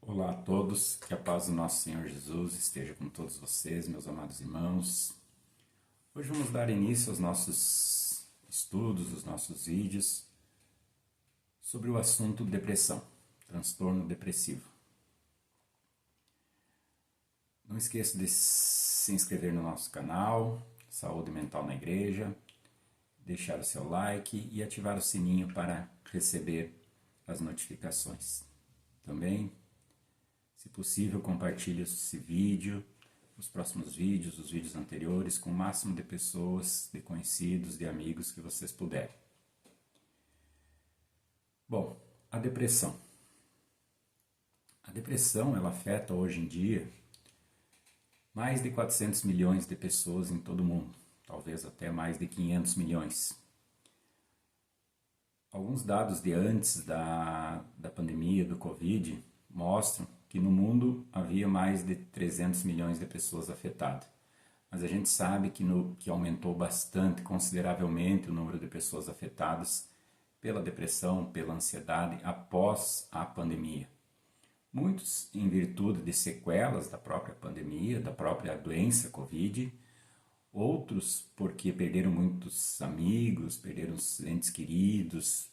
Olá a todos, que a paz do nosso Senhor Jesus esteja com todos vocês, meus amados irmãos. Hoje vamos dar início aos nossos estudos, os nossos vídeos sobre o assunto depressão, transtorno depressivo. Não esqueça de se inscrever no nosso canal, Saúde Mental na Igreja, deixar o seu like e ativar o sininho para receber as notificações. Também, se possível, compartilhe esse vídeo, os próximos vídeos, os vídeos anteriores, com o máximo de pessoas, de conhecidos, de amigos que vocês puderem. Bom, a depressão. A depressão, ela afeta hoje em dia mais de 400 milhões de pessoas em todo o mundo, talvez até mais de 500 milhões. Alguns dados de antes da pandemia do Covid mostram que no mundo havia mais de 300 milhões de pessoas afetadas. Mas a gente sabe que aumentou bastante, consideravelmente, o número de pessoas afetadas pela depressão, pela ansiedade, após a pandemia. Muitos em virtude de sequelas da própria pandemia, da própria doença Covid, outros porque perderam muitos amigos, perderam entes queridos,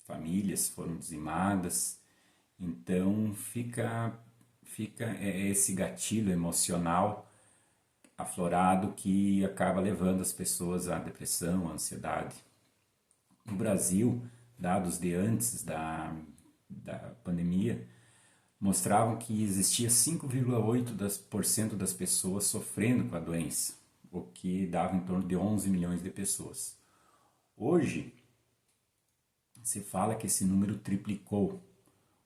famílias foram dizimadas. Então fica esse gatilho emocional aflorado que acaba levando as pessoas à depressão, à ansiedade. No Brasil, dados de antes da pandemia mostravam que existia 5,8% das pessoas sofrendo com a doença, o que dava em torno de 11 milhões de pessoas. Hoje, se fala que esse número triplicou,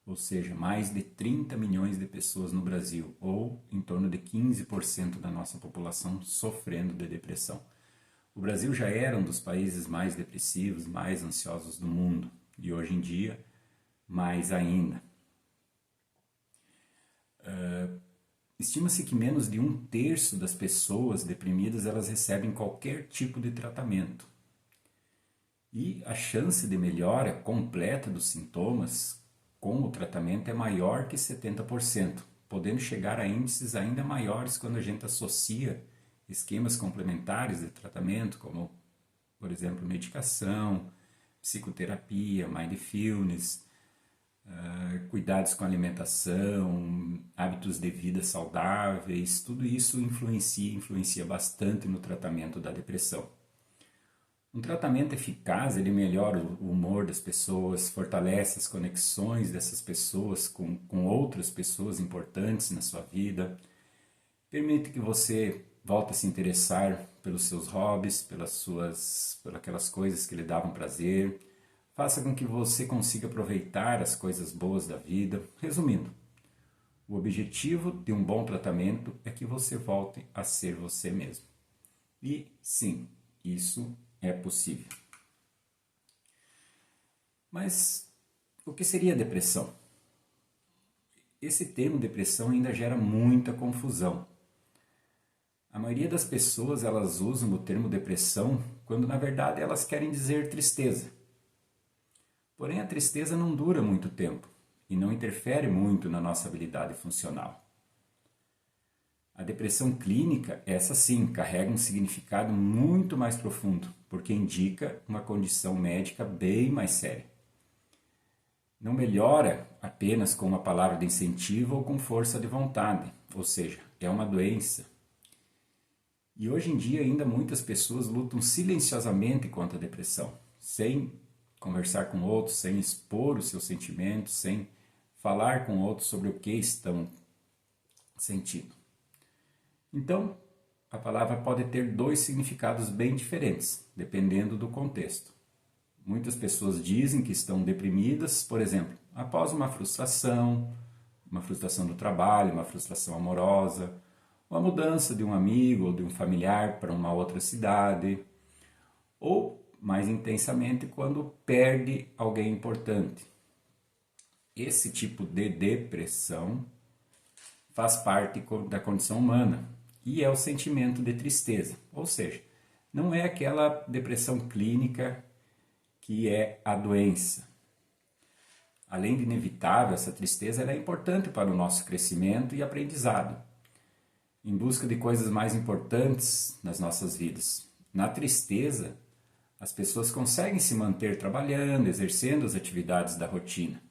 ou seja, mais de 30 milhões de pessoas no Brasil, ou em torno de 15% da nossa população sofrendo de depressão. O Brasil já era um dos países mais depressivos, mais ansiosos do mundo, e hoje em dia, mais ainda. Estima-se que menos de 1/3 das pessoas deprimidas elas recebem qualquer tipo de tratamento. E a chance de melhora completa dos sintomas com o tratamento é maior que 70%, podendo chegar a índices ainda maiores quando a gente associa esquemas complementares de tratamento, como, por exemplo, medicação, psicoterapia, mindfulness, cuidados com a alimentação, hábitos de vida saudáveis. Tudo isso influencia bastante no tratamento da depressão. Um tratamento eficaz, ele melhora o humor das pessoas, fortalece as conexões dessas pessoas com outras pessoas importantes na sua vida, permite que você volte a se interessar pelos seus hobbies, pelas aquelas coisas que lhe davam prazer, faça com que você consiga aproveitar as coisas boas da vida. Resumindo, o objetivo de um bom tratamento é que você volte a ser você mesmo. E sim, isso é possível. Mas o que seria depressão? Esse termo depressão ainda gera muita confusão. A maioria das pessoas elas usam o termo depressão quando na verdade elas querem dizer tristeza. Porém, a tristeza não dura muito tempo e não interfere muito na nossa habilidade funcional. A depressão clínica, essa sim, carrega um significado muito mais profundo, porque indica uma condição médica bem mais séria. Não melhora apenas com uma palavra de incentivo ou com força de vontade, ou seja, é uma doença. E hoje em dia ainda muitas pessoas lutam silenciosamente contra a depressão, sem conversar com outros, sem expor os seus sentimentos, sem falar com outros sobre o que estão sentindo. Então, a palavra pode ter dois significados bem diferentes, dependendo do contexto. Muitas pessoas dizem que estão deprimidas, por exemplo, após uma frustração do trabalho, uma frustração amorosa, uma mudança de um amigo ou de um familiar para uma outra cidade, ou mais intensamente quando perde alguém importante. Esse tipo de depressão faz parte da condição humana e é o sentimento de tristeza, ou seja, não é aquela depressão clínica que é a doença. além de inevitável, essa tristeza ela é importante para o nosso crescimento e aprendizado, em busca de coisas mais importantes nas nossas vidas. Na tristeza, as pessoas conseguem se manter trabalhando, exercendo as atividades da rotina,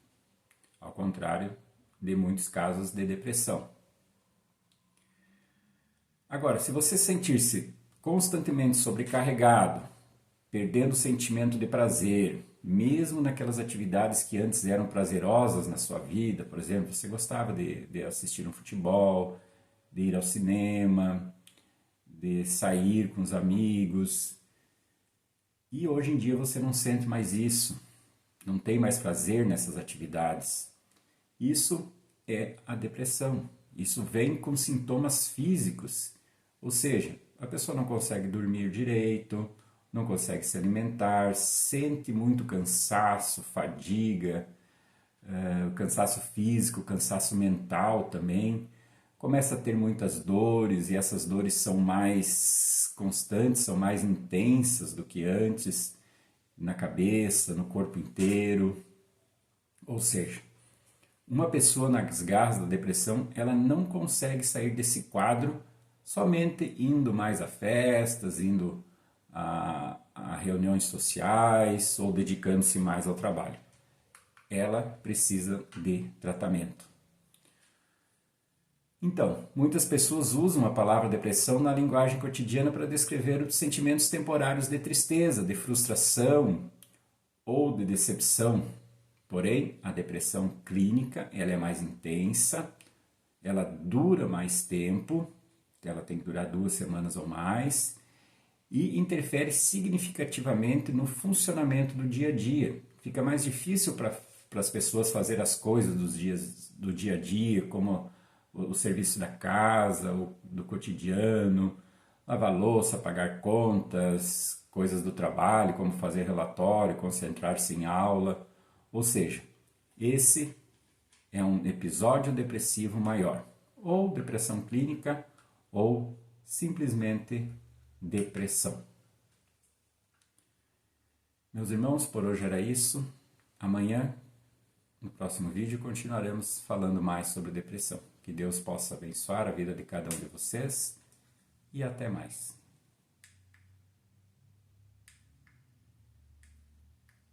ao contrário de muitos casos de depressão. Agora, se você sentir-se constantemente sobrecarregado, perdendo o sentimento de prazer, mesmo naquelas atividades que antes eram prazerosas na sua vida, por exemplo, você gostava de assistir um futebol, de ir ao cinema, de sair com os amigos, e hoje em dia você não sente mais isso, não tem mais prazer nessas atividades. Isso é a depressão. Isso vem com sintomas físicos, ou seja, a pessoa não consegue dormir direito, não consegue se alimentar, sente muito cansaço, fadiga, cansaço físico, cansaço mental também, começa a ter muitas dores e essas dores são mais constantes, são mais intensas do que antes, na cabeça, no corpo inteiro. Ou seja, uma pessoa nas garras da depressão, ela não consegue sair desse quadro somente indo mais a festas, indo a reuniões sociais ou dedicando-se mais ao trabalho. Ela precisa de tratamento. Então, muitas pessoas usam a palavra depressão na linguagem cotidiana para descrever os sentimentos temporários de tristeza, de frustração ou de decepção. Porém, a depressão clínica, ela é mais intensa, ela dura mais tempo, ela tem que durar 2 semanas ou mais, e interfere significativamente no funcionamento do dia a dia. Fica mais difícil para as pessoas fazer as coisas do dia a dia, como o serviço da casa, do cotidiano, lavar louça, pagar contas, coisas do trabalho, como fazer relatório, concentrar-se em aula. Ou seja, esse é um episódio depressivo maior, ou depressão clínica, ou simplesmente depressão. Meus irmãos, por hoje era isso. Amanhã, no próximo vídeo, continuaremos falando mais sobre depressão. Que Deus possa abençoar a vida de cada um de vocês e até mais.